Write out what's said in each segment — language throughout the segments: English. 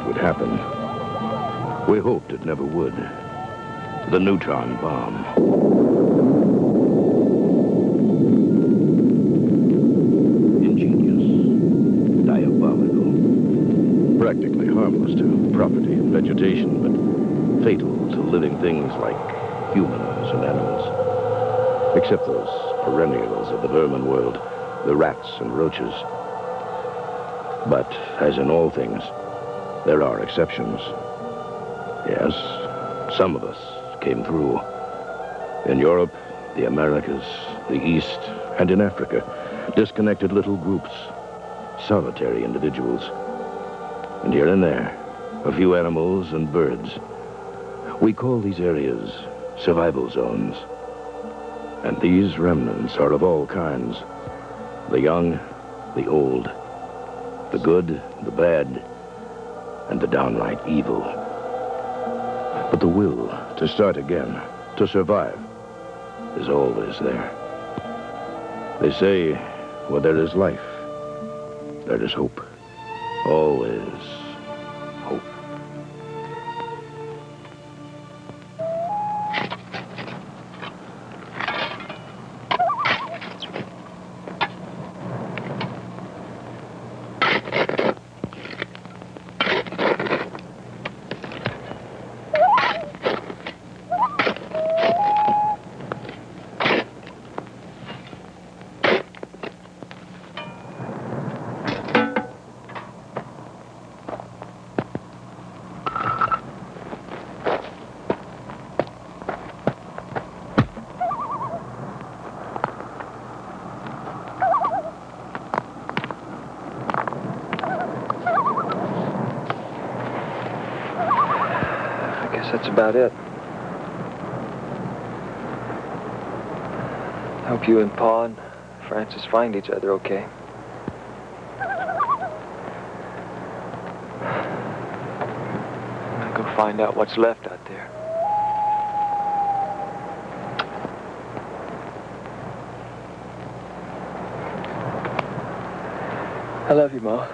it would happen. We hoped it never would. The neutron bomb. Ingenious, diabolical, practically harmless to property and vegetation, but fatal to living things like humans and animals. Except those perennials of the vermin world, the rats and roaches. But, as in all things, there are exceptions. Yes, some of us came through. In Europe, the Americas, the East, and in Africa, disconnected little groups, solitary individuals. And here and there, a few animals and birds. We call these areas survival zones. And these remnants are of all kinds. The young, the old, the good, the bad, and the downright evil. But the will to start again, to survive, is always there. They say, where there is life, there is hope. Always hope. That's about it. Hope you and Pa and Francis find each other okay. I'm gonna go find out what's left out there. I love you, Ma.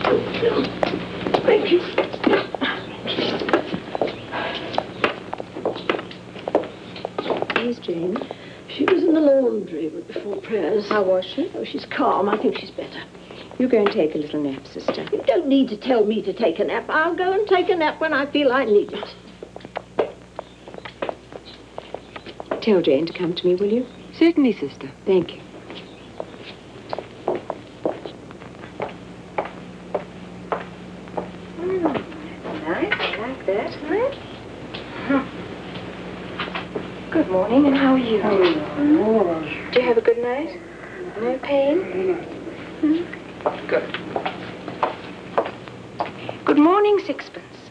Thank you. Where's Jane? She was in the laundry before prayers. How was she? Oh, she's calm. I think she's better. You go and take a little nap, sister. You don't need to tell me to take a nap. I'll go and take a nap when I feel I need it. Tell Jane to come to me, will you? Certainly, sister. Thank you. Nice. I like that. Good morning, and how are you? Do you have a good night? No pain? Good. Good morning, Sixpence.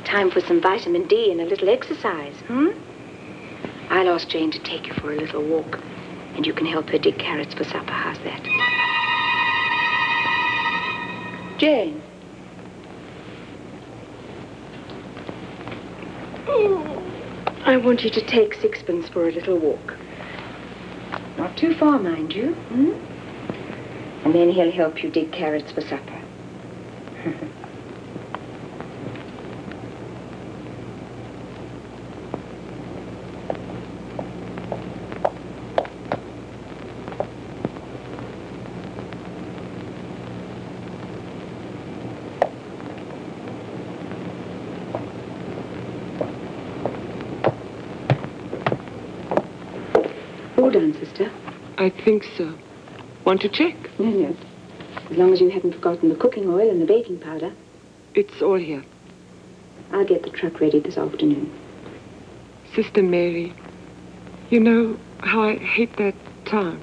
Time for some vitamin D and a little exercise, I'll ask Jane to take you for a little walk, and you can help her dig carrots for supper. How's that? Jane. I want you to take Sixpence for a little walk. Not too far, mind you. And then he'll help you dig carrots for supper. All done, sister? I think so. Want to check? No. As long as you haven't forgotten the cooking oil and the baking powder. It's all here. I'll get the truck ready this afternoon. Sister Mary, you know how I hate that town.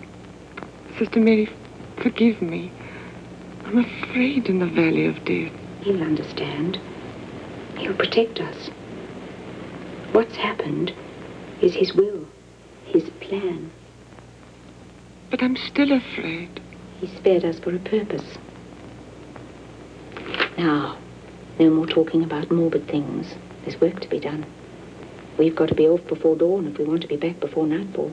Sister Mary, forgive me. I'm afraid in the Valley of Death. He'll understand. He'll protect us. What's happened is his will, his plan. But I'm still afraid. He spared us for a purpose. Now, no more talking about morbid things. There's work to be done. We've got to be off before dawn if we want to be back before nightfall.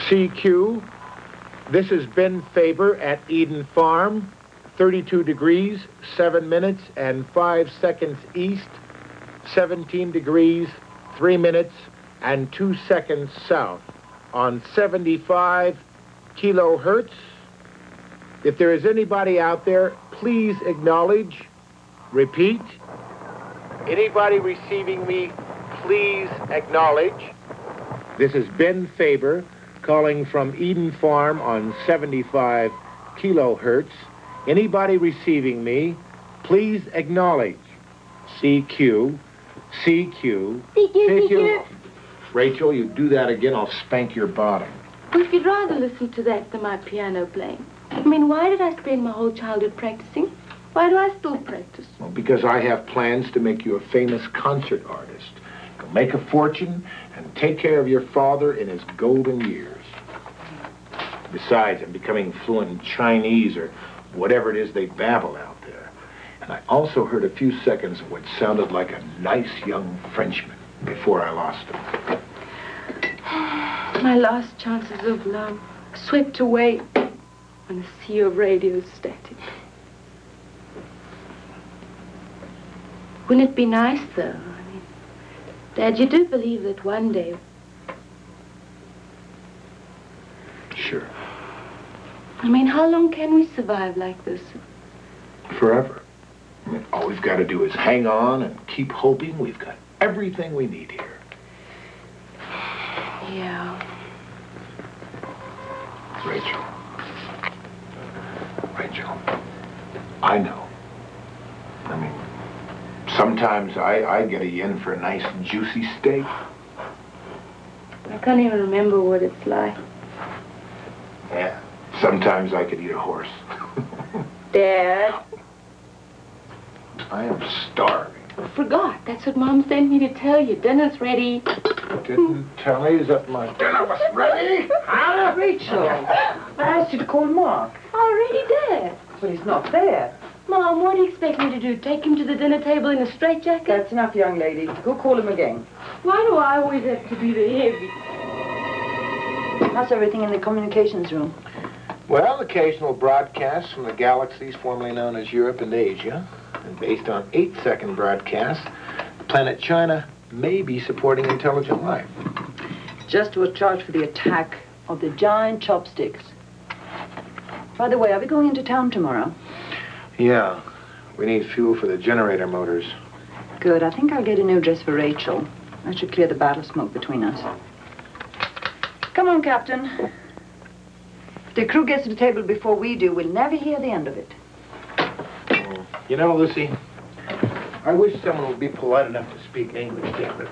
CQ. This is Ben Faber at Eden Farm, 32 degrees, 7 minutes, and 5 seconds east, 17 degrees, 3 minutes, and 2 seconds south, on 75 kilohertz. If there is anybody out there, please acknowledge. Repeat. Anybody receiving me, please acknowledge. This is Ben Faber calling from Eden Farm on 75 kilohertz. Anybody receiving me, please acknowledge. CQ, CQ, CQ. Rachel, you do that again, I'll spank your bottom. Well, if you'd rather listen to that than my piano playing. I mean, why did I spend my whole childhood practicing? Why do I still practice? Well, because I have plans to make you a famous concert artist. You'll make a fortune and take care of your father in his golden years. Besides, I'm becoming fluent in Chinese or whatever it is they babble out there. And I also heard a few seconds of what sounded like a nice young Frenchman before I lost him. My last chances of love swept away on a sea of radio static. Wouldn't it be nice, though? I mean, Dad, you do believe that one day... Sure. I mean, how long can we survive like this? Forever. I mean, all we've got to do is hang on and keep hoping. We've got everything we need here. Yeah. Rachel. Rachel. I know. I mean, sometimes I get a yen for a nice juicy steak. I can't even remember what it's like. Yeah. Sometimes I could eat a horse. Dad. I am starving. I forgot. That's what Mom sent me to tell you. Dinner's ready. Didn't tell me that my dinner was ready. Huh? Rachel, I asked you to call Mark. Already dead. But he's not there. Mom, what do you expect me to do? Take him to the dinner table in a straitjacket? That's enough, young lady. Go call him again. Why do I always have to be the heavy? How's everything in the communications room? Well, occasional broadcasts from the galaxies formerly known as Europe and Asia. And based on 8-second broadcasts, the planet China may be supporting intelligent life. Just was charged for the attack of the giant chopsticks. By the way, are we going into town tomorrow? Yeah, we need fuel for the generator motors. Good. I think I'll get a new dress for Rachel. That should clear the battle smoke between us. Come on, Captain. If the crew gets to the table before we do, we'll never hear the end of it. You know, Lucy, I wish someone would be polite enough to speak English, damn it.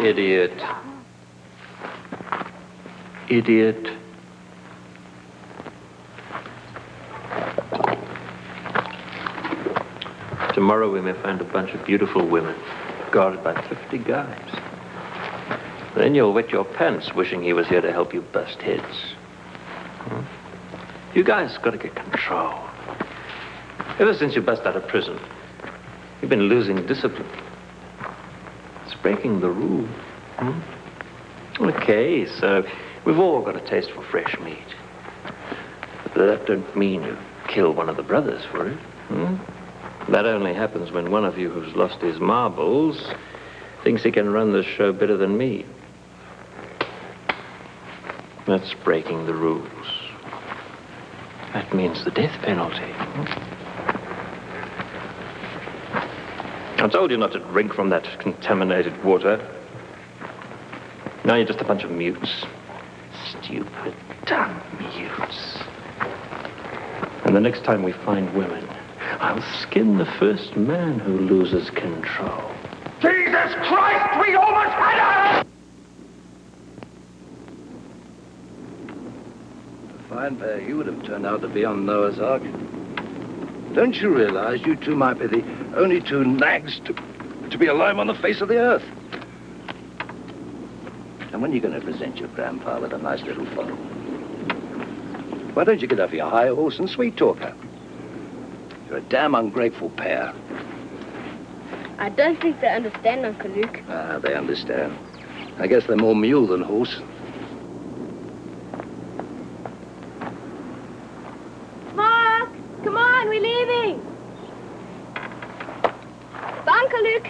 Idiot. Idiot. Tomorrow we may find a bunch of beautiful women guarded by 50 guys. Then you'll wet your pants wishing he was here to help you bust heads. You guys got to get control. Ever since you bust out of prison, you've been losing discipline. It's breaking the rule. Okay, so we've all got a taste for fresh meat. But that don't mean you kill one of the brothers for it. That only happens when one of you who's lost his marbles thinks he can run this show better than me. That's breaking the rules. That means the death penalty. I told you not to drink from that contaminated water. Now you're just a bunch of mutes. Stupid, dumb mutes. And the next time we find women, I'll skin the first man who loses control. Jesus Christ, we almost had her! A fine pair you would have turned out to be on Noah's Ark. Don't you realize you two might be the only two nags to be alive on the face of the earth? And when are you going to present your grandpa with a nice little foal? Why don't you get off your high horse and sweet talk her? You're a damn ungrateful pair. I don't think they understand, Uncle Luke. Ah, they understand. I guess they're more mule than horse. Mark! Come on, we're leaving! Bye, Uncle Luke.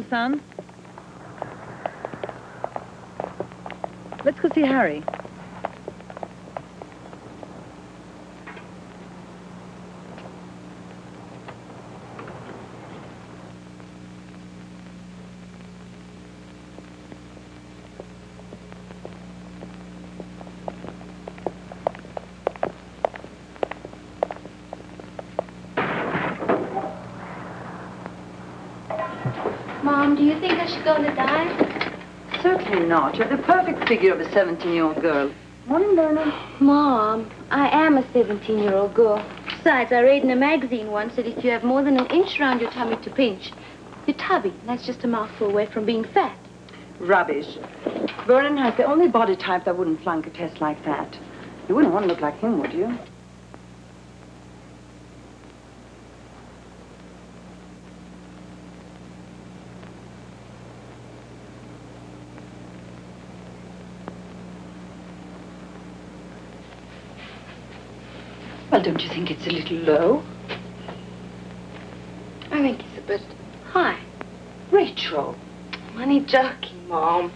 Son. Let's go see Harry. Mom, do you think I should go on a dive? Certainly not. You're the perfect figure of a 17-year-old girl. Morning, Vernon. Mom, I am a 17-year-old girl. Besides, I read in a magazine once that if you have more than an inch around your tummy to pinch, you're tubby. That's just a mouthful away from being fat. Rubbish. Vernon has the only body type that wouldn't flunk a test like that. You wouldn't want to look like him, would you? Well, don't you think it's a little low? I think it's a bit high. Rachel. I'm only joking, Mom.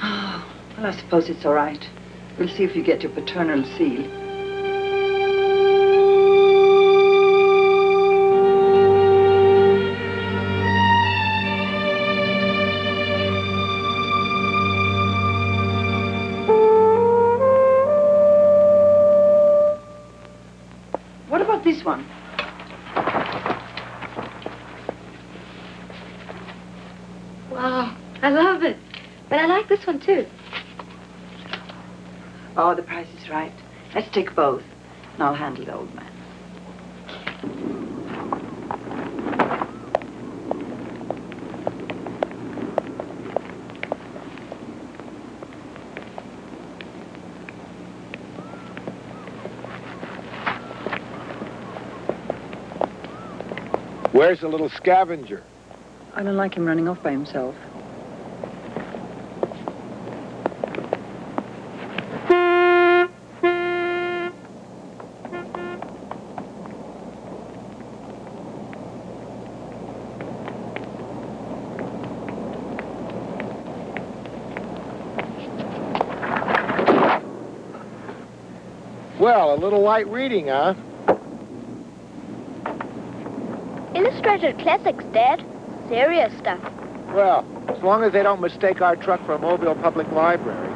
Oh, well, I suppose it's all right. We'll see if you get your paternal seal. What about this one? Wow, I love it. But I like this one, too. Oh, the price is right. Let's take both, and I'll handle the old man. Where's the little scavenger? I don't like him running off by himself. Well, a little light reading, huh? Illustrated classics, Dad. Serious stuff. Well, as long as they don't mistake our truck for a Mobile Public Library.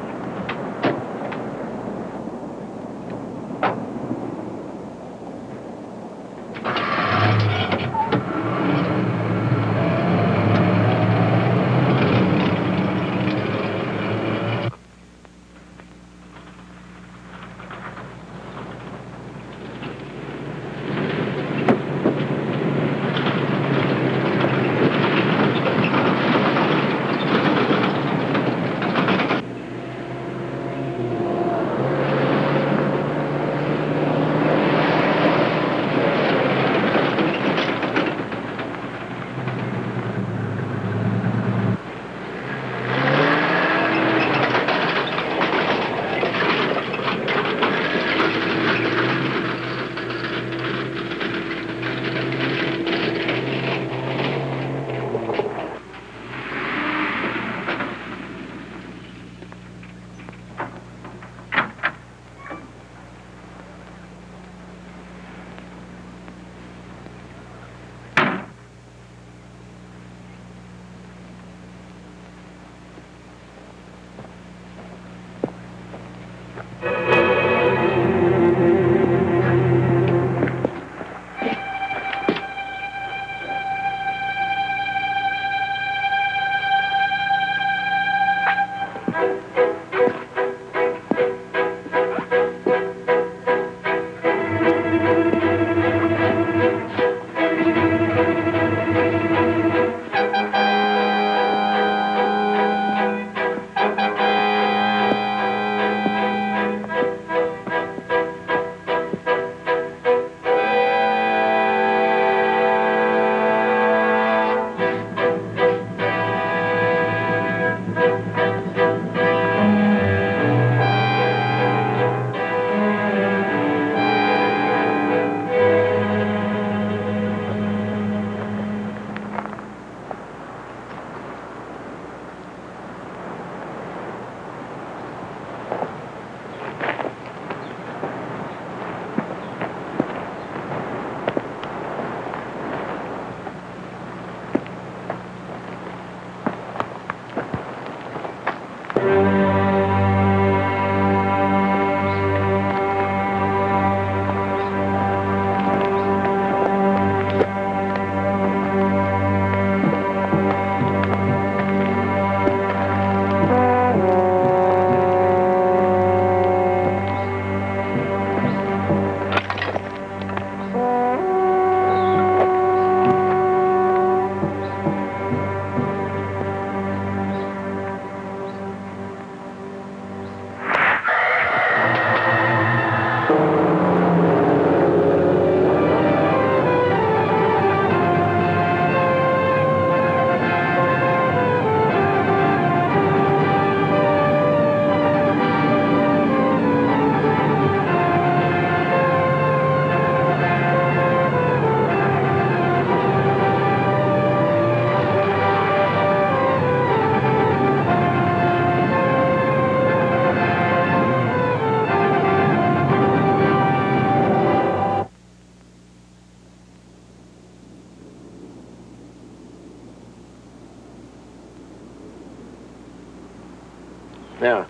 Now,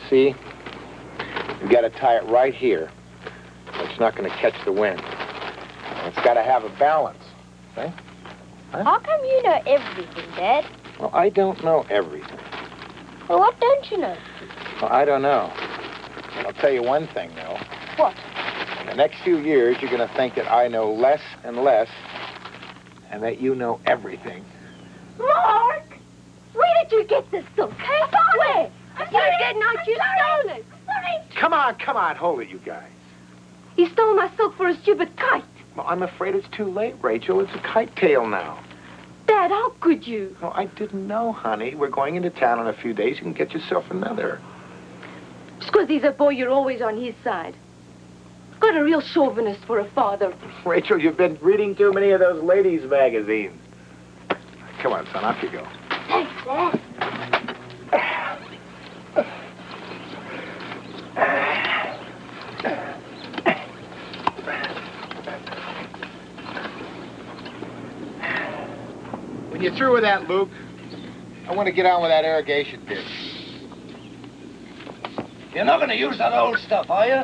see, you've got to tie it right here. It's not going to catch the wind. It's got to have a balance. Okay? Huh? How come you know everything, Dad? Well, I don't know everything. Well, what don't you know? Well, I don't know. I'll tell you one thing, though. What? In the next few years, you're going to think that I know less and less, and that you know everything. Mark! Where did you get this silk? Where? You did not. You stole it. Come on, hold it, you guys. You stole my silk for a stupid kite. Well, I'm afraid it's too late, Rachel. It's a kite tail now. Dad, how could you? Oh, I didn't know, honey. We're going into town in a few days. You can get yourself another. It's 'cause he's a boy, you're always on his side. Got a real chauvinist for a father. Rachel, you've been reading too many of those ladies' magazines. Come on, son, off you go. Thanks, Dad. you through with that, Luke? I want to get on with that irrigation ditch. You're not going to use that old stuff, are you?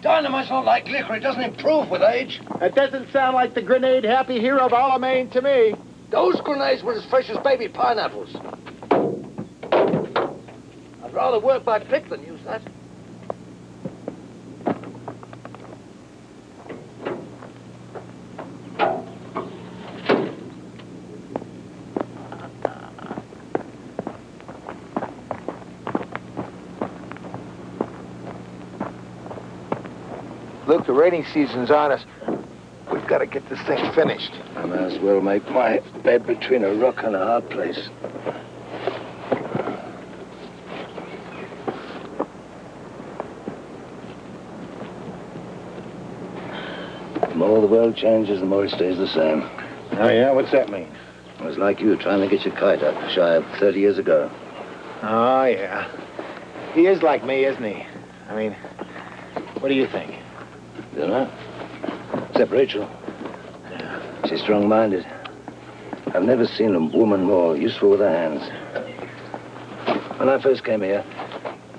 Dynamite's not like liquor. It doesn't improve with age. That doesn't sound like the grenade happy hero of Alamein to me. Those grenades were as fresh as baby pineapples. I'd rather work by pick than use that. Luke, the rainy season's on us. We've got to get this thing finished. I may as well make my bed between a rock and a hard place. The more the world changes, the more it stays the same. Oh, yeah? What's that mean? It was like you trying to get your kite up shy of 30 years ago. Oh, yeah. He is like me, isn't he? I mean, what do you think? You know? Except Rachel. She's strong-minded. I've never seen a woman more useful with her hands. When I first came here,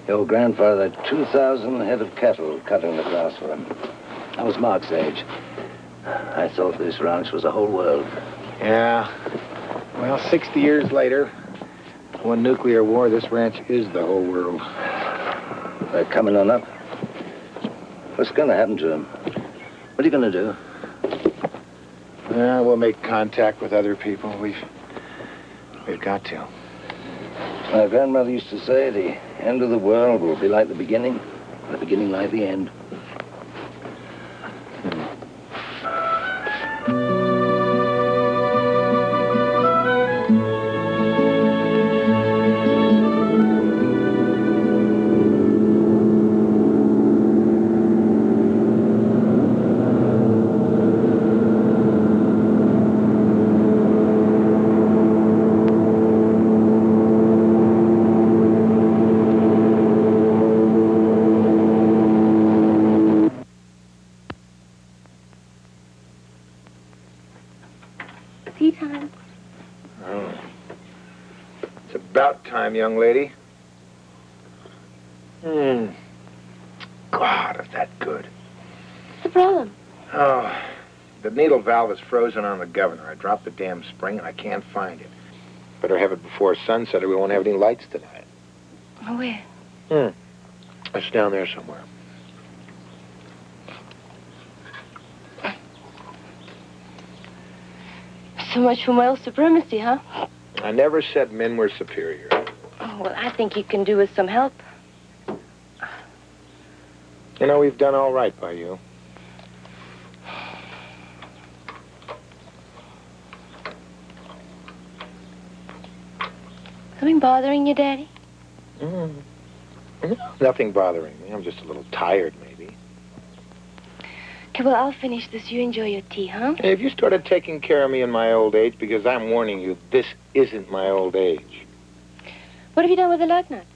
your grandfather had 2,000 head of cattle cutting the grass for him. I was Mark's age. I thought this ranch was a whole world. Yeah. Well, 60 years later, one nuclear war, this ranch is the whole world. They're coming on up. What's going to happen to him? What are you going to do? We'll make contact with other people. We've got to. My grandmother used to say the end of the world will be like the beginning like the end. Tea time. Oh. It's about time, young lady. God, is that good? What's the problem? Oh, the needle valve is frozen on the governor. I dropped the damn spring and I can't find it. Better have it before sunset or we won't have any lights tonight. Where? It's down there somewhere. So much for male supremacy, huh? I never said men were superior. Oh, well, I think you can do with some help. You know, we've done all right by you. Something bothering you, Daddy? Nothing bothering me. I'm just a little tired, maybe. Okay, well, I'll finish this. You enjoy your tea, huh? Hey, have you started taking care of me in my old age? Because I'm warning you, this isn't my old age. What have you done with the lug nut?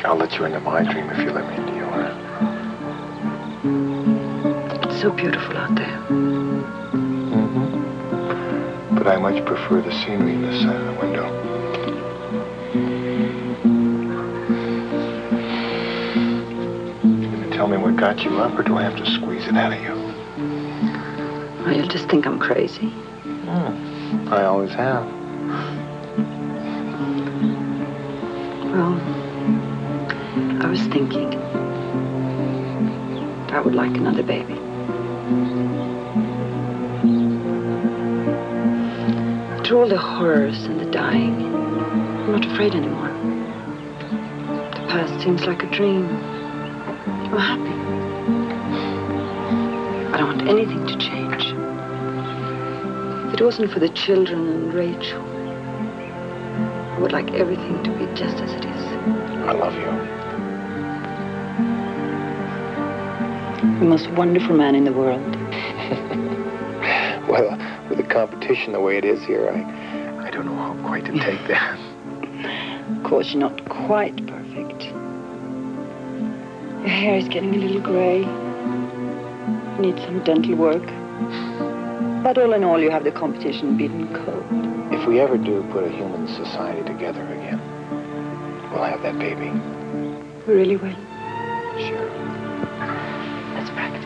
I'll let you into my dream if you let me into yours. It's so beautiful out there. But I much prefer the scenery in this side of the window. You gonna tell me what got you up, or do I have to squeeze it out of you? Well, you'll just think I'm crazy. I always have. Well, I was thinking I would like another baby. After all the horrors and the dying, I'm not afraid anymore. past seems like a dream. I'm happy. I don't want anything to change. If it wasn't for the children and Rachel, I would like everything to be just as it is. I love you. The most wonderful man in the world. Well, with the competition the way it is here, I don't know how quite to take that. Of course, you're not quite perfect. Your hair is getting a little gray. You need some dental work. But all in all, you have the competition beaten cold. If we ever do put a human society together again, we'll have that baby. We really will. Sure. Let's practice.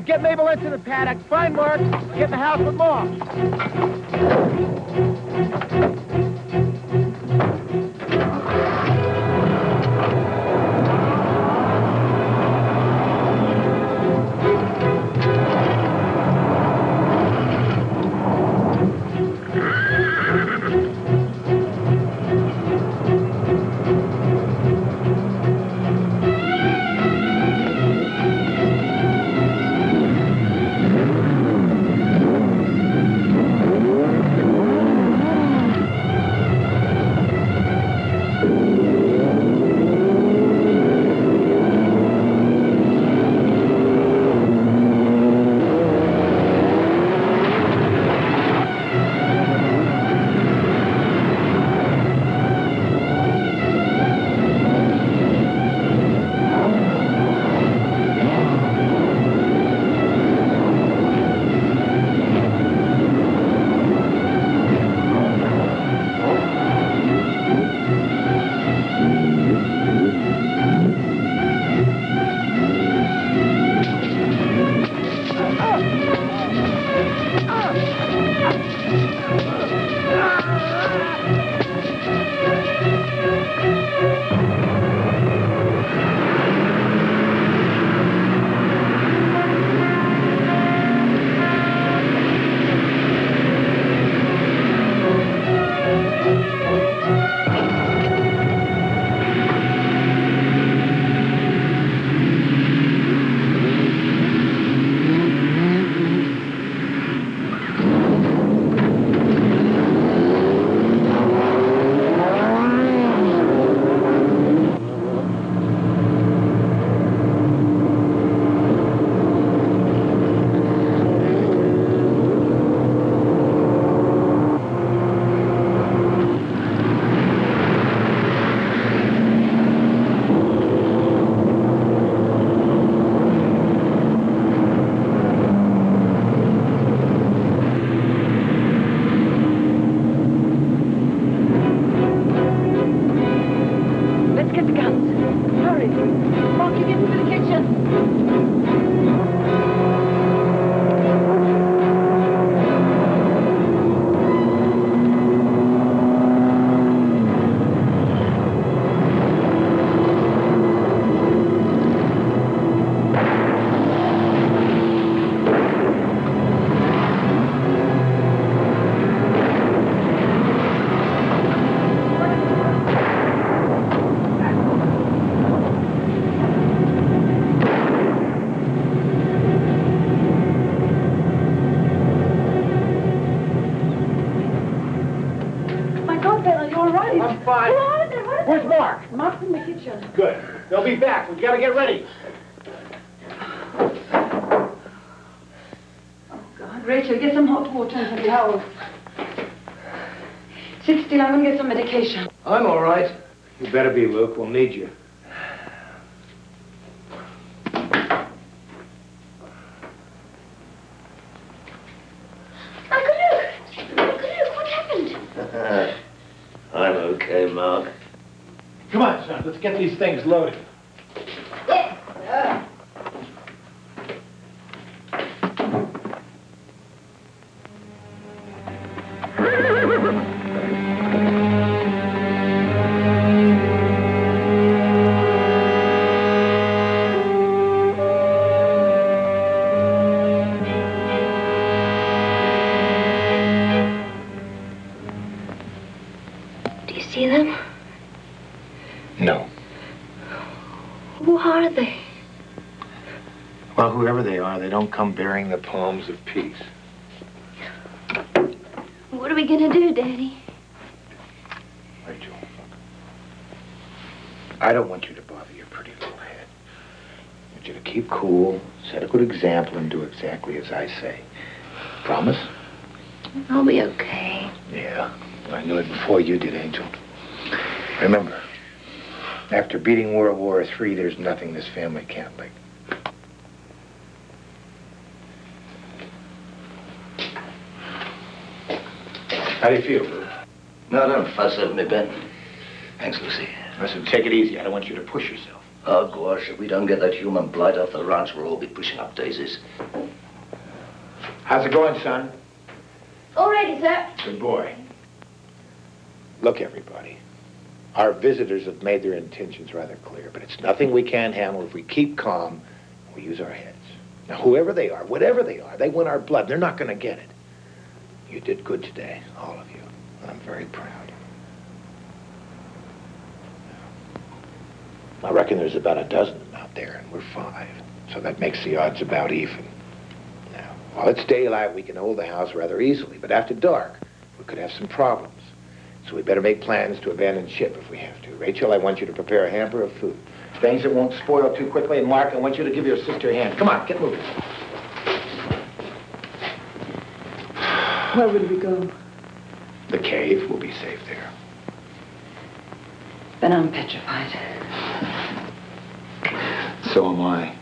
Get Mabel into the paddock. Find Mark. Get in the house with Mom. Mark, you get into the kitchen. I'm fine. Where's Mark? Mark's in the kitchen. Good. They'll be back. We've got to get ready. God, Rachel, get some hot water and some towels. Sit still, I'm going to get some medication. I'm all right. You better be, Luke. We'll need you. Uncle Luke, what happened? I'm okay, Mark. Come on, son. Let's get these things loaded. Do you see them? No. Who are they? Well, whoever they are, they don't come bearing the poems of peace. What are we gonna do, Daddy? Rachel, I don't want you to bother your pretty little head. I want you to keep cool, set a good example, and do exactly as I say. Promise? I'll be okay. Yeah, I knew it before you did, Angel. Remember, after beating World War III, there's nothing this family can't lick. How do you feel, Lou? No, don't fuss over me, Ben. Thanks, Lucy. Listen, take it easy. I don't want you to push yourself. Oh, gosh, if we don't get that human blight off the ranch, we'll all be pushing up daisies. How's it going, son? All ready, sir. Good boy. Look, everybody. Our visitors have made their intentions rather clear, but it's nothing we can't handle if we keep calm and we use our heads. Now, whoever they are, whatever they are, they want our blood. They're not going to get it. You did good today, all of you, and I'm very proud. I reckon there's about a dozen of them out there, and we're 5, so that makes the odds about even. Now, while it's daylight, we can hold the house rather easily, but after dark, we could have some problems. So we better make plans to abandon ship if we have to. Rachel, I want you to prepare a hamper of food. Things that won't spoil too quickly, and Mark, I want you to give your sister a hand. Come on, get moving. Where will we go? The cave will be safe there. Then I'm petrified. So am I.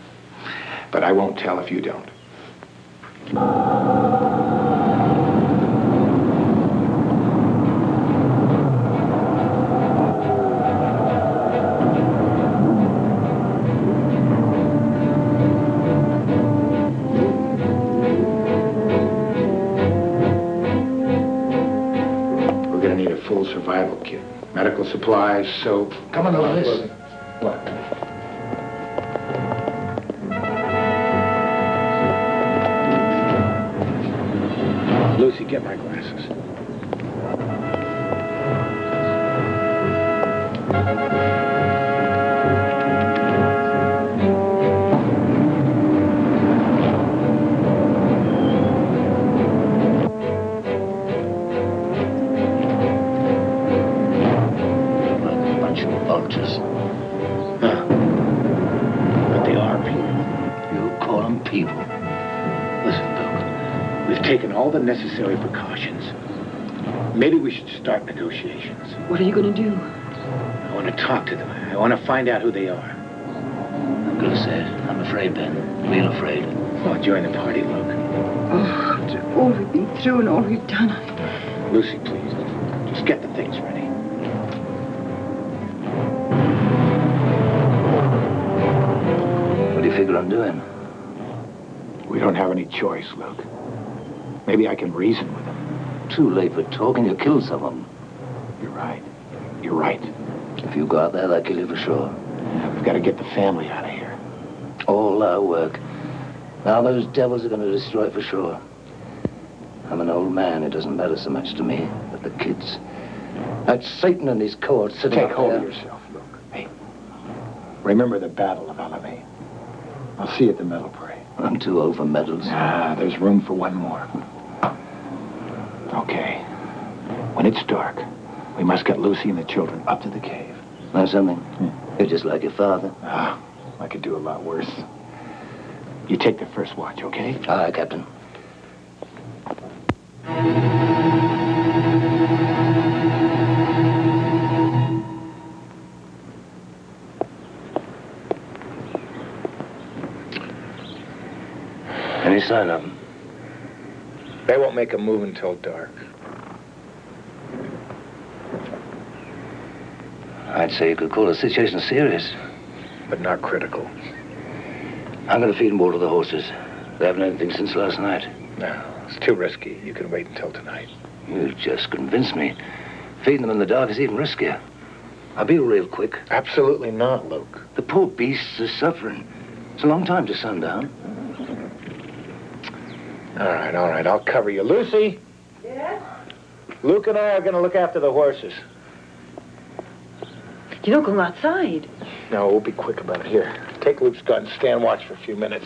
But I won't tell if you don't. We're gonna need a full survival kit. Medical supplies, soap. Come on, Lois. What? Lucy, get my glasses. Like a bunch of vultures. Huh. But they are people. You call them people? Listen, Luke. We've taken all the necessary precautions. Maybe we should start negotiations. What are you going to do? I want to talk to them. I want to find out who they are. I'm gonna say it. I'm afraid, Ben. Real afraid. Oh, join the party, Luke. Oh, after all we've been through and all we've done, Lucy, please. Just get the things ready. your undoing. We don't have any choice, Luke. Maybe I can reason with them. Too late for talking. You killed someone. You're right. You're right. If you go out there, they'll kill you for sure. We've got to get the family out of here. All our work. Now those devils are going to destroy it for sure. I'm an old man. It doesn't matter so much to me. But the kids... That's Satan and his cohorts sitting Take up hold there. of yourself, Luke. Hey, remember the Battle of Alamein. I'll see you at the medal parade. I'm too old for medals. Ah, there's room for one more. Okay. When it's dark, we must get Lucy and the children up to the cave. Know something? You're just like your father. Ah, I could do a lot worse. You take the first watch, okay? All right, Captain. Any sign of them? They won't make a move until dark. I'd say you could call the situation serious. But not critical. I'm going to feed and water the horses. They haven't had anything since last night. No, it's too risky. You can wait until tonight. You just convinced me. Feeding them in the dark is even riskier. I'll be real quick. Absolutely not, Luke. The poor beasts are suffering. It's a long time to sundown. All right. I'll cover you. Lucy? Yes? Luke and I are going to look after the horses. You're not going outside. No, we'll be quick about it. Here, take Luke's gun and stand watch for a few minutes.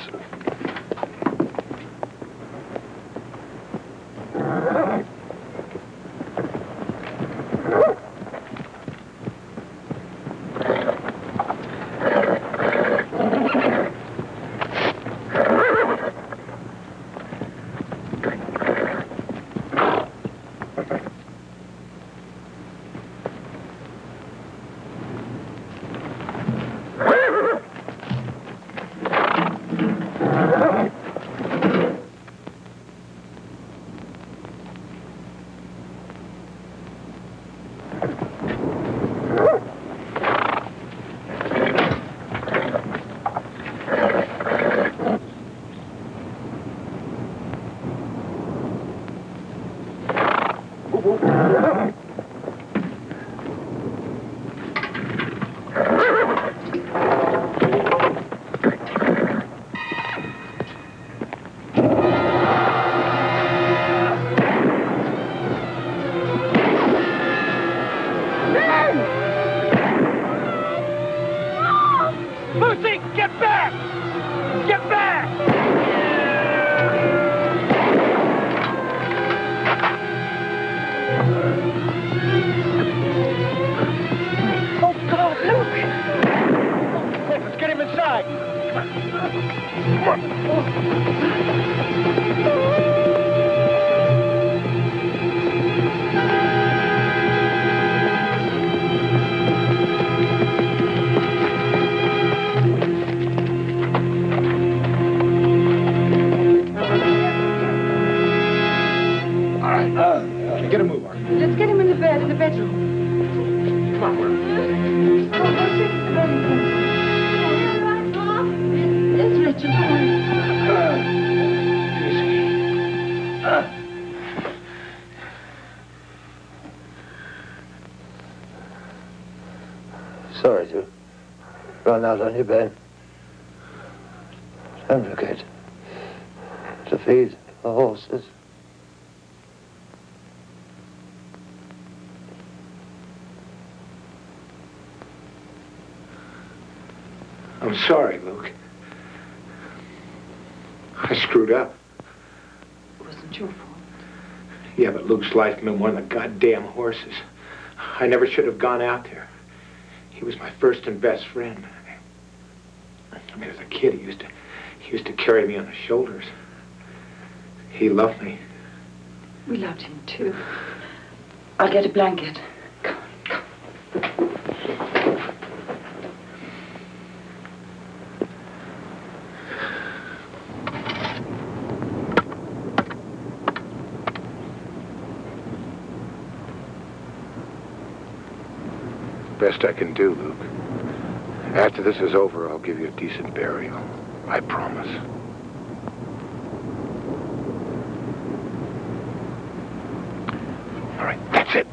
Lucy, get back! Get back! Oh, God, Luke! Quick, let's get him inside. Come on. Get a move on. Let's get him in the bed, in the bedroom. Come on, Worm. Come on, go sit in the bedroom. All right, Mom. There's Richard. Sorry to run out on your bed. Don't forget to feed the horses. I'm sorry, Luke. I screwed up. It wasn't your fault. Yeah, but Luke's life meant more than the goddamn horses. I never should have gone out there. He was my first and best friend. I mean, as a kid, he used to carry me on his shoulders. He loved me. We loved him, too. I'll get a blanket. Best I can do, Luke. After this is over, I'll give you a decent burial. I promise. All right, that's it.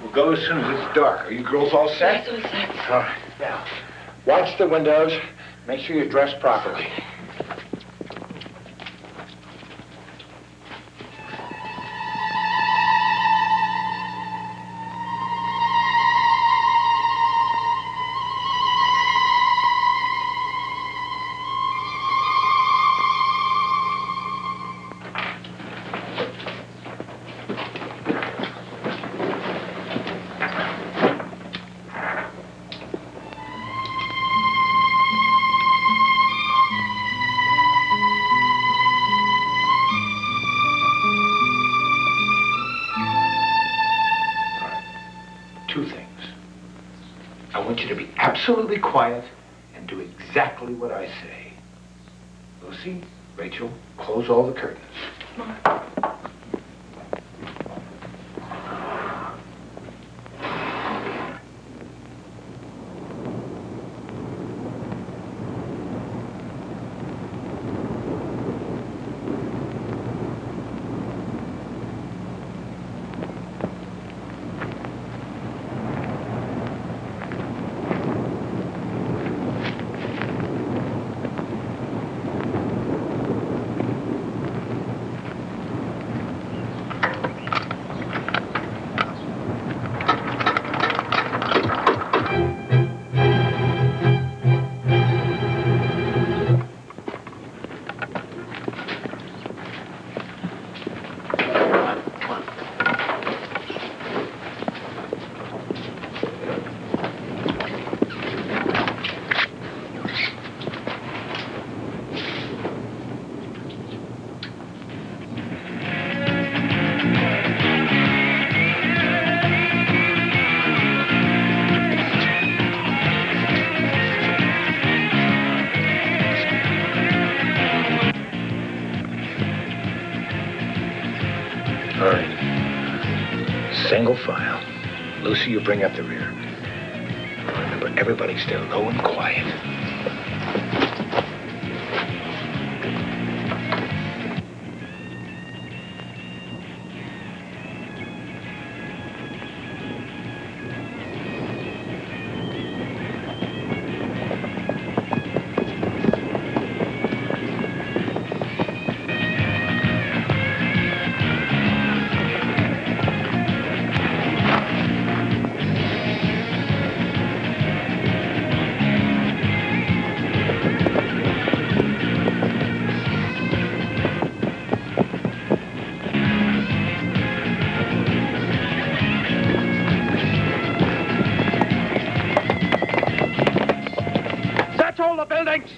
We'll go as soon as it's dark. Are you girls all set? Yes, all set. All right. Now, watch the windows. Make sure you're dressed properly. Two things. I want you to be absolutely quiet and do exactly what I say. Lucy, Rachel, close all the curtains. All right. Single file. Lucy, you bring up the rear. Remember, everybody stay low and quiet. All the buildings!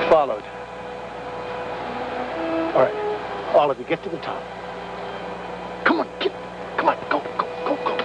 Followed. All right, all of you, get to the top. Come on, come on, go, go, go, go, go.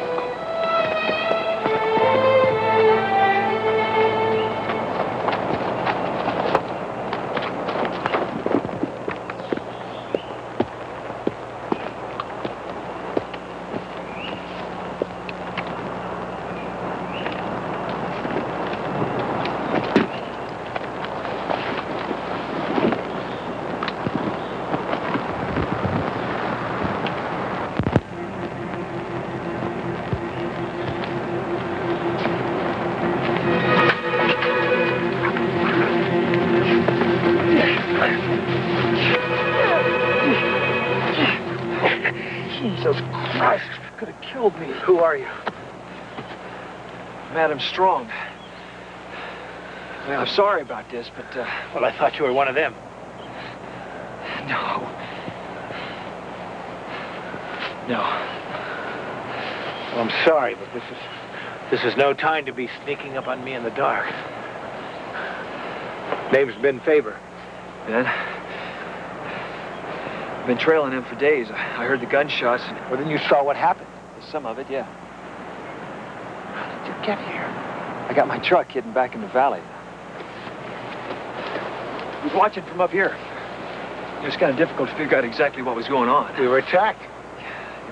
Madam Strong. Well, I'm sorry about this, but, Well, I thought you were one of them. no. No. Well, I'm sorry, but this is no time to be sneaking up on me in the dark. Name's Ben Faber. Ben? I've been trailing him for days. I heard the gunshots. And... Well, then you saw what happened. Some of it, yeah. How did you get here? I got my truck hidden back in the valley. I was watching from up here. It was kind of difficult to figure out exactly what was going on. We were attacked.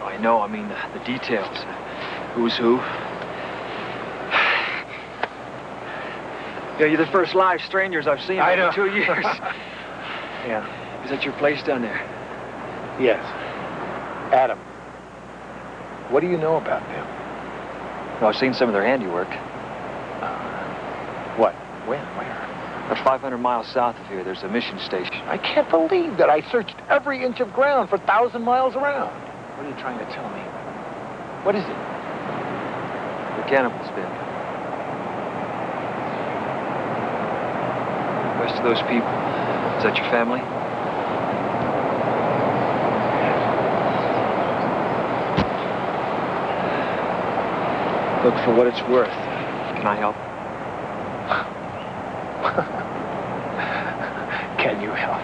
I know. I mean, the details. Who's who. Yeah, you're the first live strangers I've seen in 2 years. Yeah. Is that your place down there? Yes. Adam, what do you know about them? Well, I've seen some of their handiwork. What? When? Where? About 500 miles south of here, there's a mission station. I can't believe that I searched every inch of ground for 1,000 miles around. What are you trying to tell me? What is it? The cannibals, Ben. The rest of those people, is that your family? Look, for what it's worth, can I help? Can you help?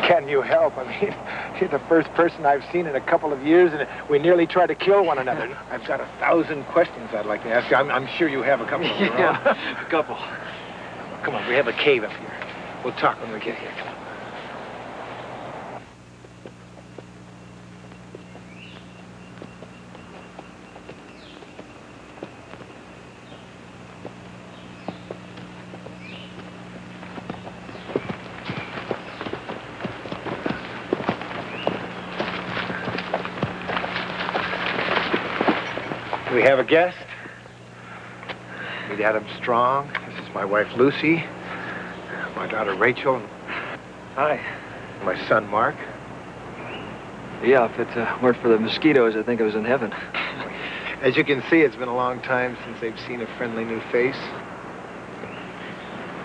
Can you help? I mean, you're the first person I've seen in a couple of years, and we nearly tried to kill one another. I've got 1,000 questions I'd like to ask you. I'm sure you have a couple of your own. Yeah, a couple. Come on, we have a cave up here. We'll talk when we get here. Come on. We have a guest. Meet Adam Strong. This is my wife, Lucy. My daughter, Rachel. Hi. My son, Mark. Yeah, if it weren't for the mosquitoes, I think I was in heaven. As you can see, it's been a long time since they've seen a friendly new face.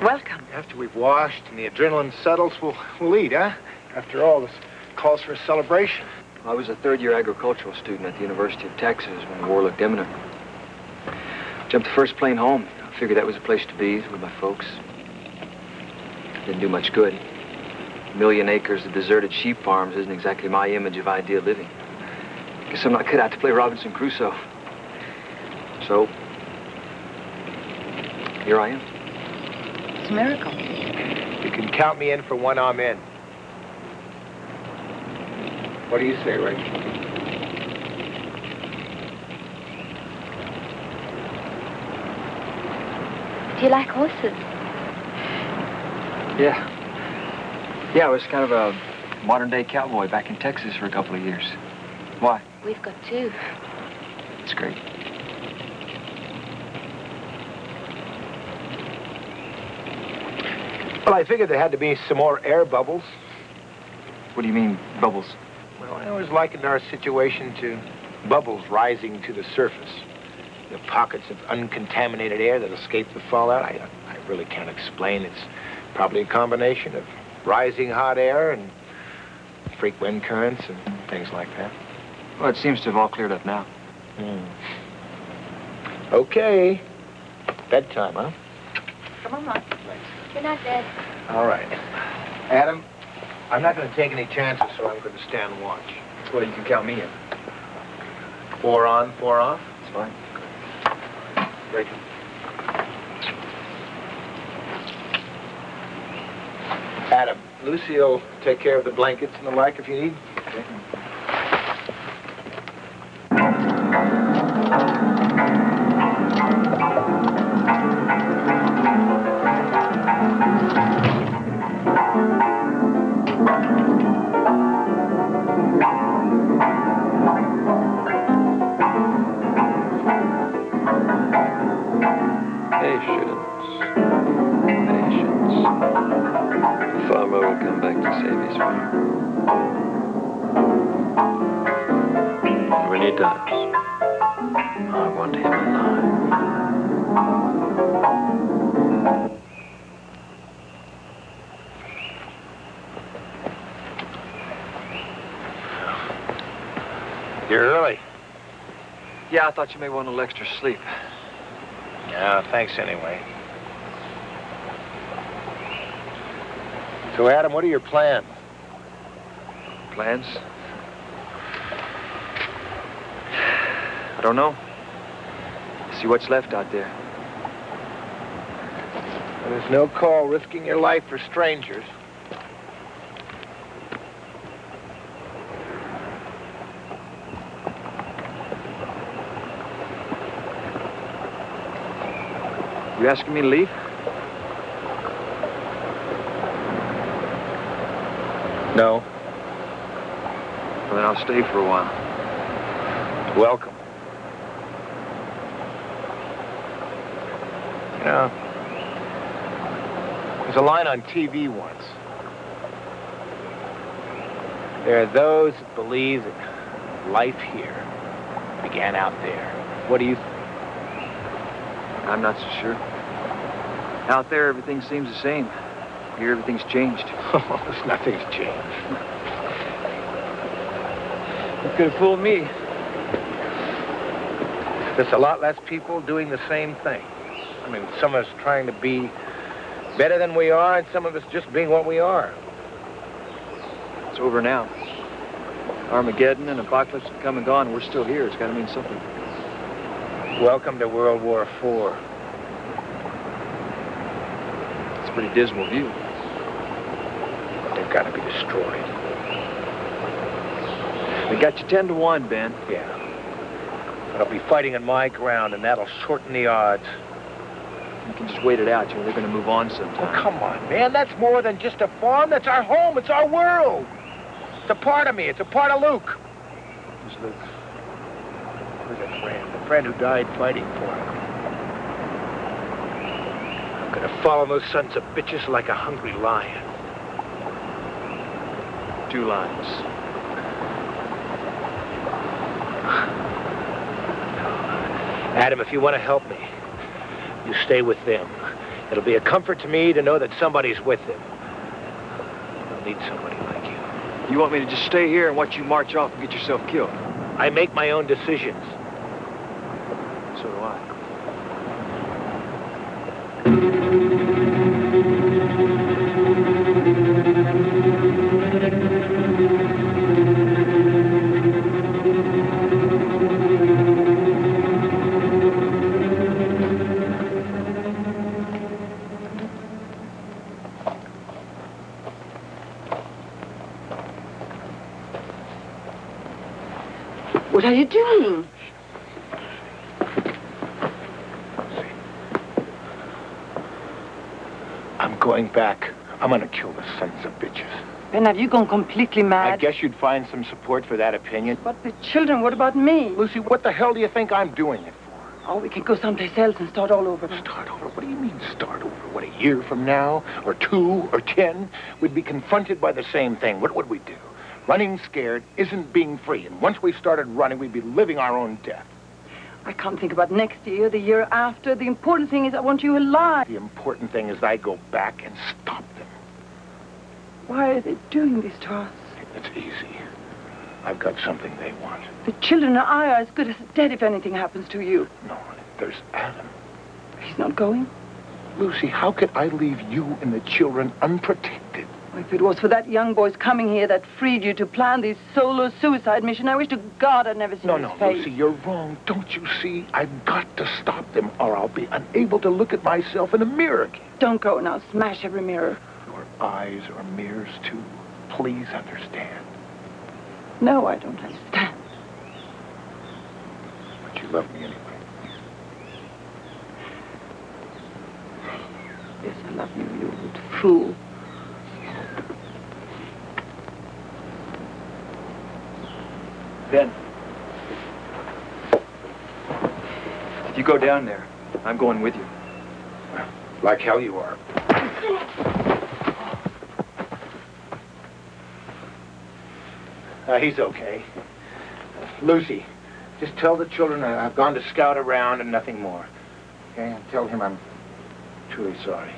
Welcome. After we've washed and the adrenaline settles, we'll eat, huh? After all, this calls for a celebration. I was a third-year agricultural student at the University of Texas when the war looked imminent. Jumped the first plane home. I figured that was a place to be with my folks. Didn't do much good. 1 million acres of deserted sheep farms isn't exactly my image of ideal living. Guess I'm not cut out to play Robinson Crusoe. So, here I am. It's a miracle. You can count me in for one amen. What do you say, Rachel? Do you like horses? Yeah. Yeah, I was kind of a modern-day cowboy back in Texas for a couple of years. Why? We've got two. It's great. Well, I figured there had to be some more air bubbles. What do you mean, bubbles? Well, I always likened our situation to bubbles rising to the surface. The pockets of uncontaminated air that escape the fallout. I really can't explain. It's probably a combination of rising hot air and freak wind currents and things like that. Well, it seems to have all cleared up now. Okay. Bedtime, huh? Come on, Mark. Good night, Dad. All right. Adam, I'm not going to take any chances, so I'm going to stand watch. Well, you can count me in. 4 on, 4 off. It's fine. Rachel. Adam, Lucy will take care of the blankets and the like if you need. Okay. Farmer will come back to save his farm. When he does, I want him alive. early. Yeah, I thought you may want a little extra sleep. Yeah, thanks anyway. So, Adam, what are your plans? Plans? I don't know. See what's left out there. Well, there's no call risking your life for strangers. You asking me to leave? No. Well, then I'll stay for a while. Welcome. You know, there's a line on TV once. There are those that believe that life here began out there. What do you think? I'm not so sure. Out there, everything seems the same. Here, everything's changed. Nothing's changed. You could have fooled me. There's a lot less people doing the same thing. I mean, some of us trying to be better than we are, and some of us just being what we are. It's over now. Armageddon and Apocalypse have come and gone. We're still here. It's got to mean something. Welcome to World War IV. It's a pretty dismal view. They've got to be destroyed. They got you 10 to 1, Ben. Yeah. But I'll be fighting on my ground, and that'll shorten the odds. You can just wait it out. You know, they're going to move on sometime. Oh, come on, man. That's more than just a farm. That's our home. It's our world. It's a part of me. It's a part of Luke. Who's Luke? Who's a friend? A friend who died fighting for him. I'm going to follow those sons of bitches like a hungry lion. 2 lines. Adam, if you want to help me, you stay with them. It'll be a comfort to me to know that somebody's with them. I'll need somebody like you. You want me to just stay here and watch you march off and get yourself killed? I make my own decisions. So do I. What are you doing? I'm going back. I'm gonna kill the sons of bitches. Ben, have you gone completely mad? I guess you'd find some support for that opinion. But the children, what about me? Lucy, what the hell do you think I'm doing it for? Oh, we can go someplace else and start all over. Start over? What do you mean start over? What, a year from now? Or 2 or 10? We'd be confronted by the same thing. What would we do? Running scared isn't being free. And once we started running, we'd be living our own death. I can't think about next year, the year after. The important thing is I want you alive. The important thing is I go back and stop them. Why are they doing this to us? It's easy. I've got something they want. The children and I are as good as dead if anything happens to you. No, there's Adam. He's not going? Lucy, how could I leave you and the children unprotected? If it was for that young boy's coming here that freed you to plan this solo suicide mission, I wish to God I'd never seen his face. No, Lucy, you're wrong. Don't you see? I've got to stop them, or I'll be unable to look at myself in a mirror again. Don't go and I'll smash every mirror. Your eyes are mirrors, too. Please understand. No, I don't understand. But you love me anyway. Yes, I love you, you old fool. Ben, if you go down there, I'm going with you. Like hell you are. He's okay. Lucy, just tell the children I've gone to scout around and nothing more. Okay? And tell him I'm truly sorry.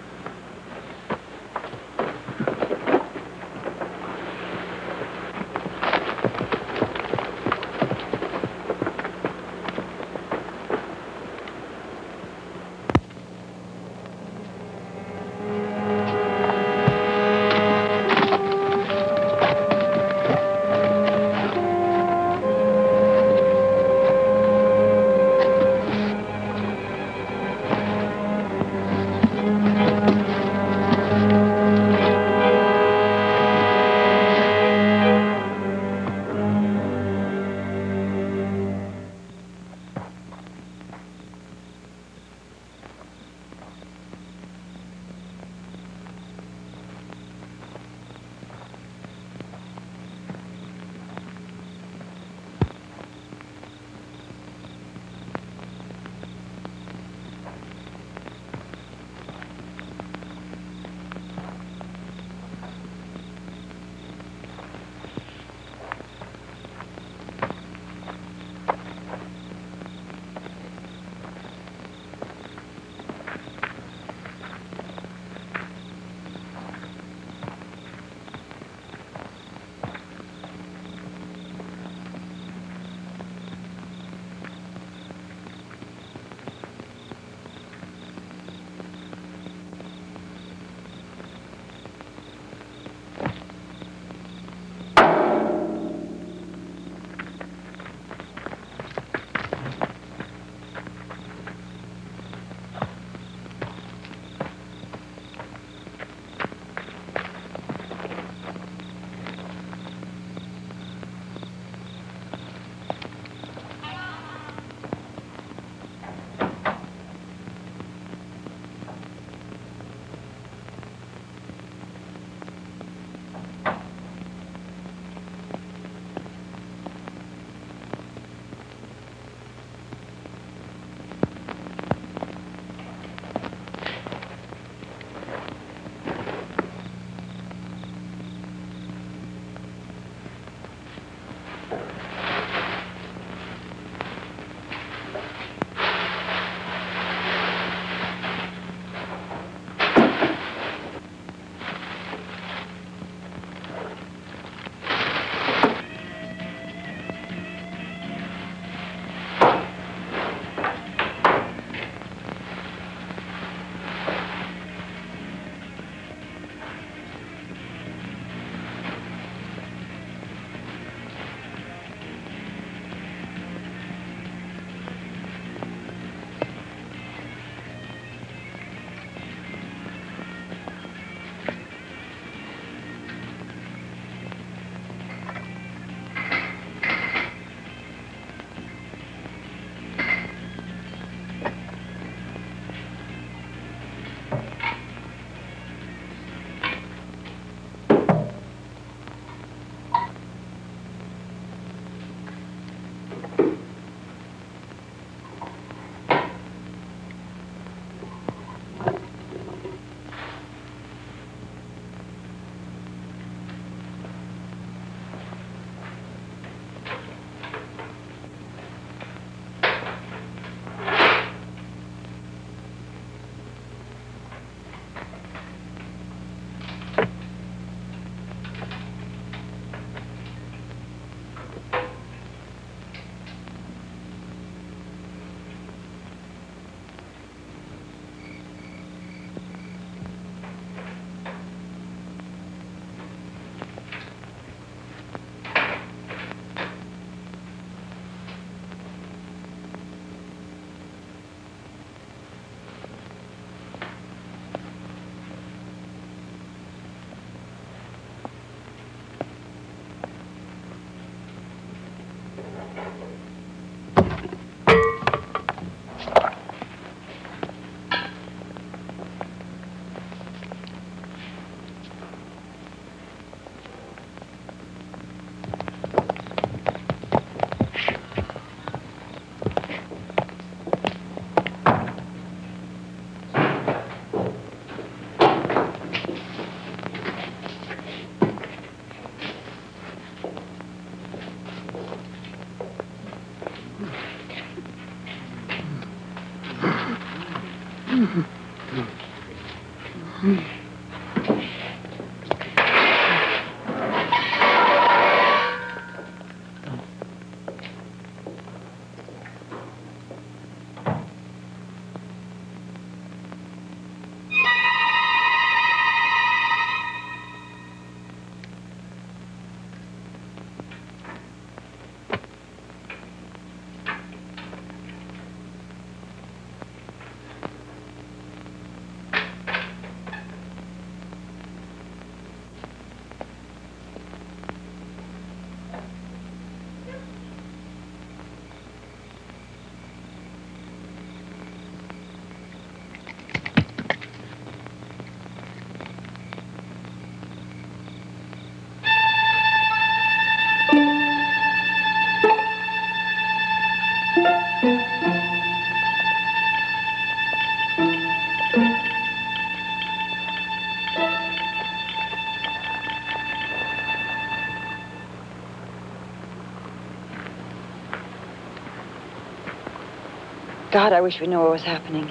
God, I wish we knew what was happening.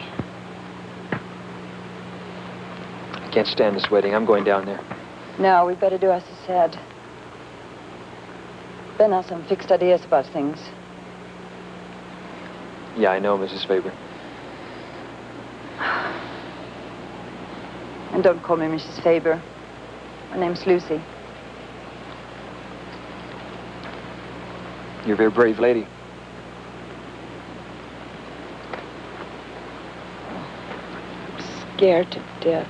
I can't stand this wedding. I'm going down there. No, we better do as he said. Ben has some fixed ideas about things. Yeah, I know, Mrs. Faber. And don't call me Mrs. Faber. My name's Lucy. You're a very brave lady. Scared to death.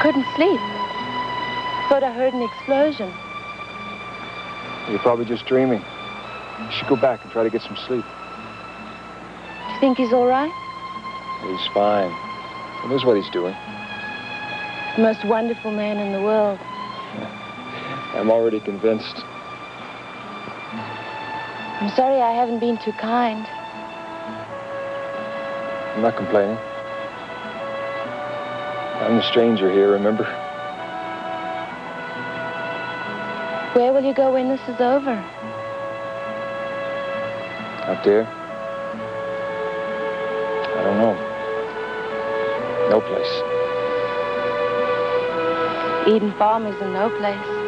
Couldn't sleep. Thought I heard an explosion. You're probably just dreaming. You should go back and try to get some sleep. Do you think he's all right? He's fine. He knows what he's doing. The most wonderful man in the world. I'm already convinced. I'm sorry I haven't been too kind. I'm not complaining. I'm the stranger here, remember? Where will you go when this is over? Out there? I don't know. No place. Eden Farm is in no place.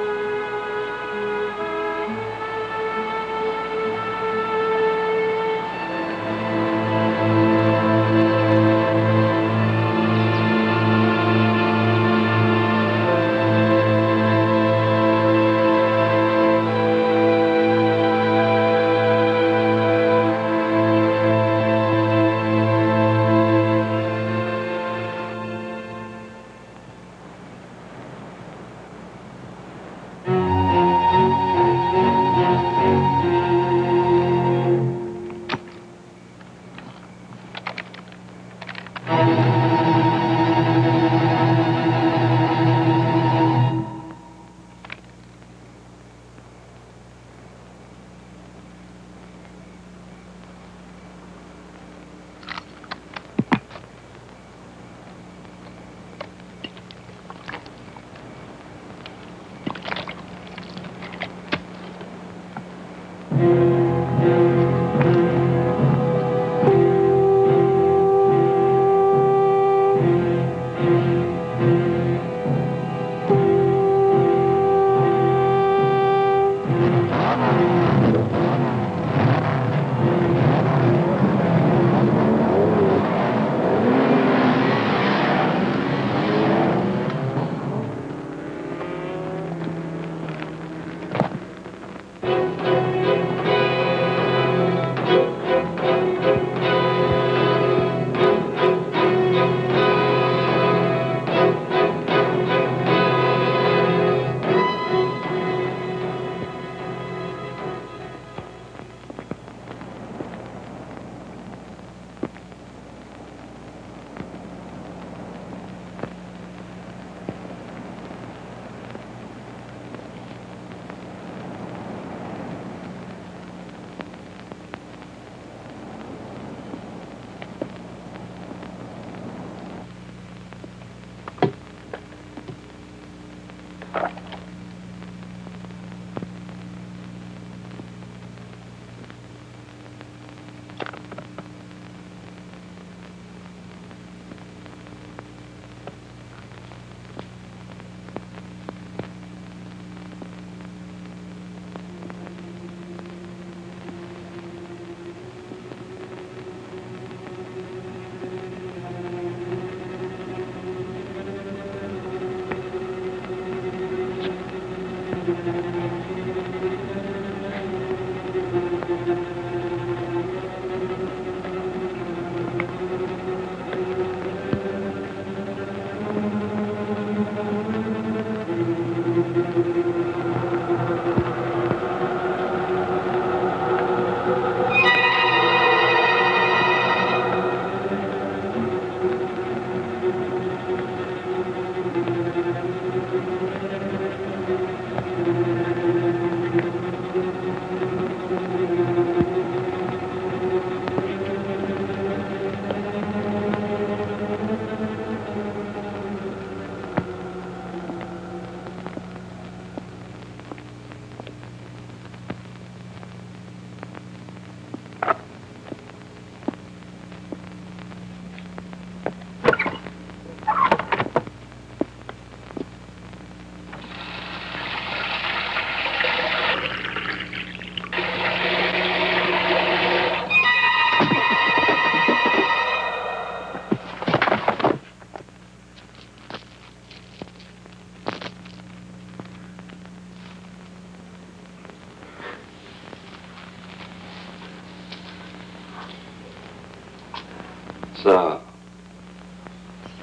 So,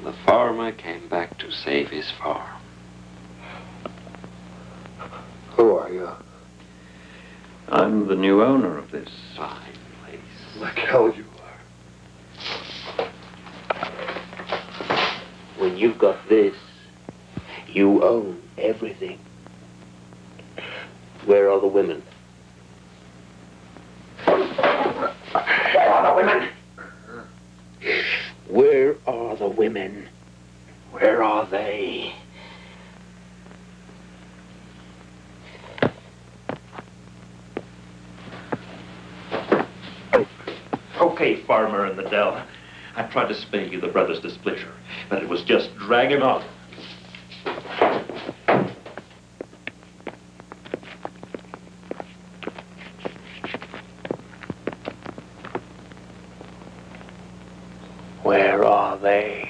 the farmer came back to save his farm. Who are you? I'm the new owner of this Fine place. Like hell you are. When you've got this, you own everything. Where are the women? Where are the women? Where are the women? Where are they? Okay, farmer in the dell. I tried to spare you the brother's displeasure, but it was just dragging on. Where are they?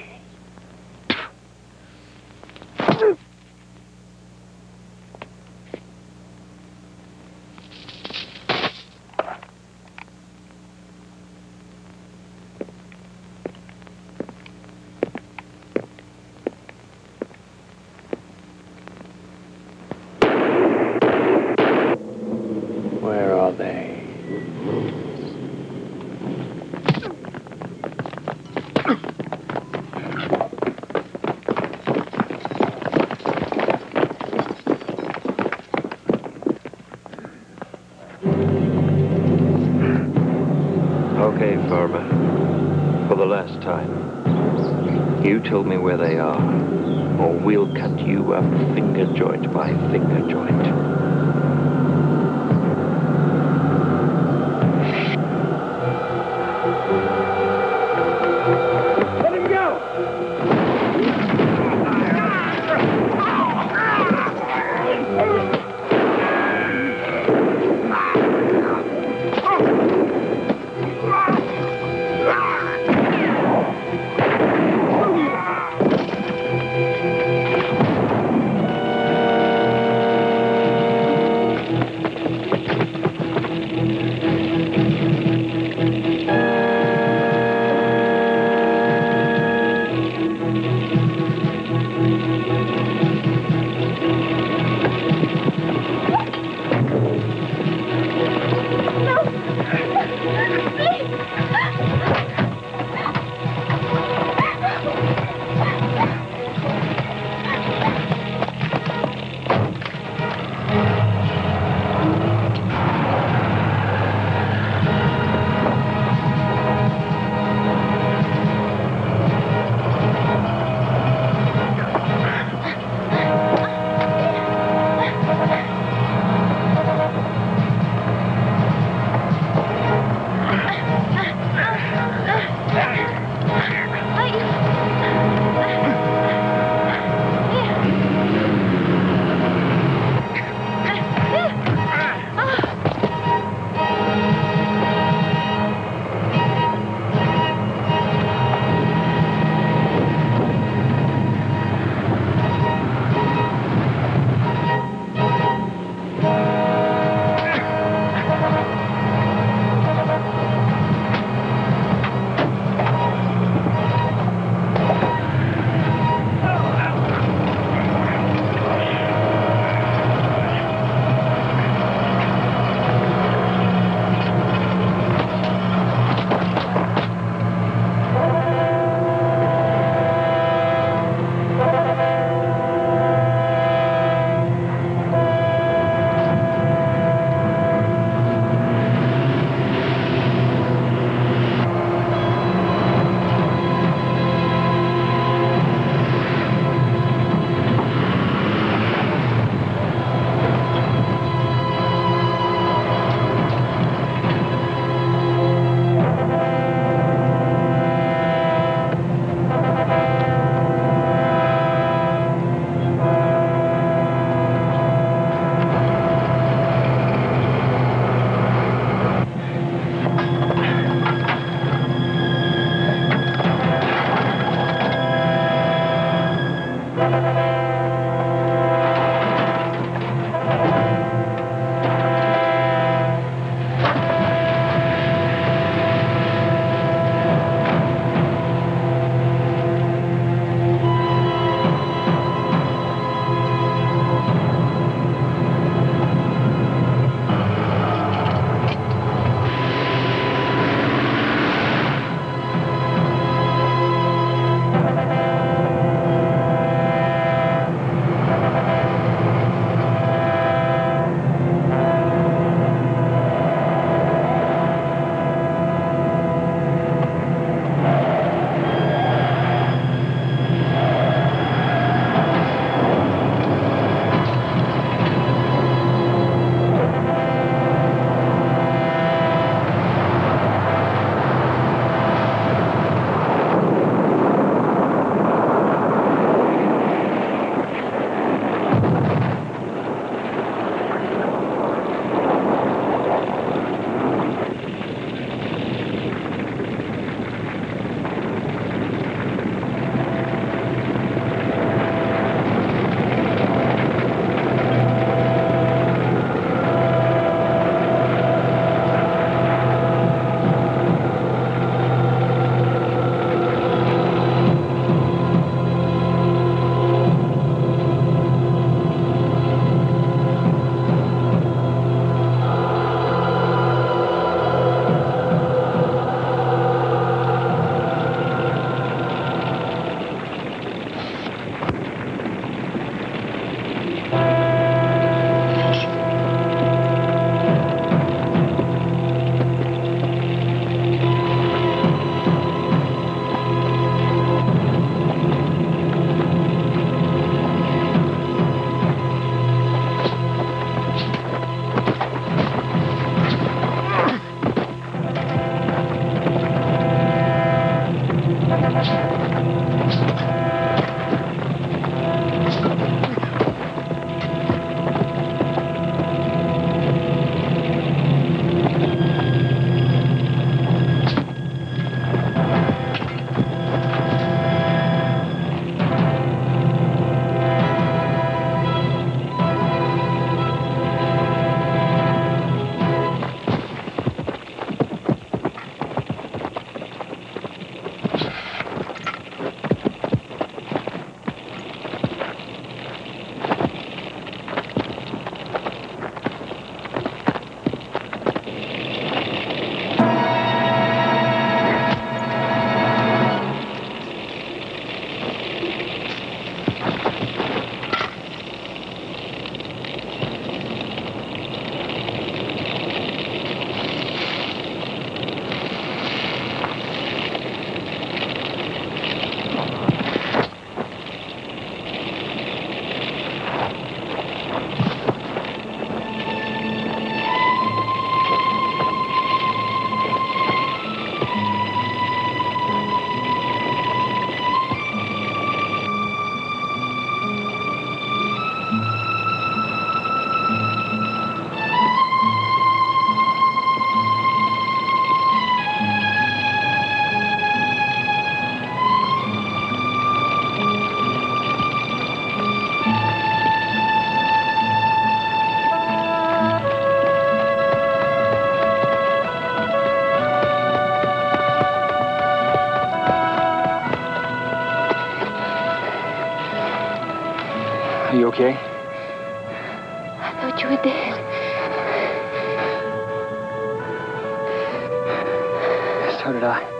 Where are they? Okay, farmer. For the last time, you tell me where they are, or we'll cut you up finger joint by finger joint. Let him go! Are you okay? I thought you were dead. So did I.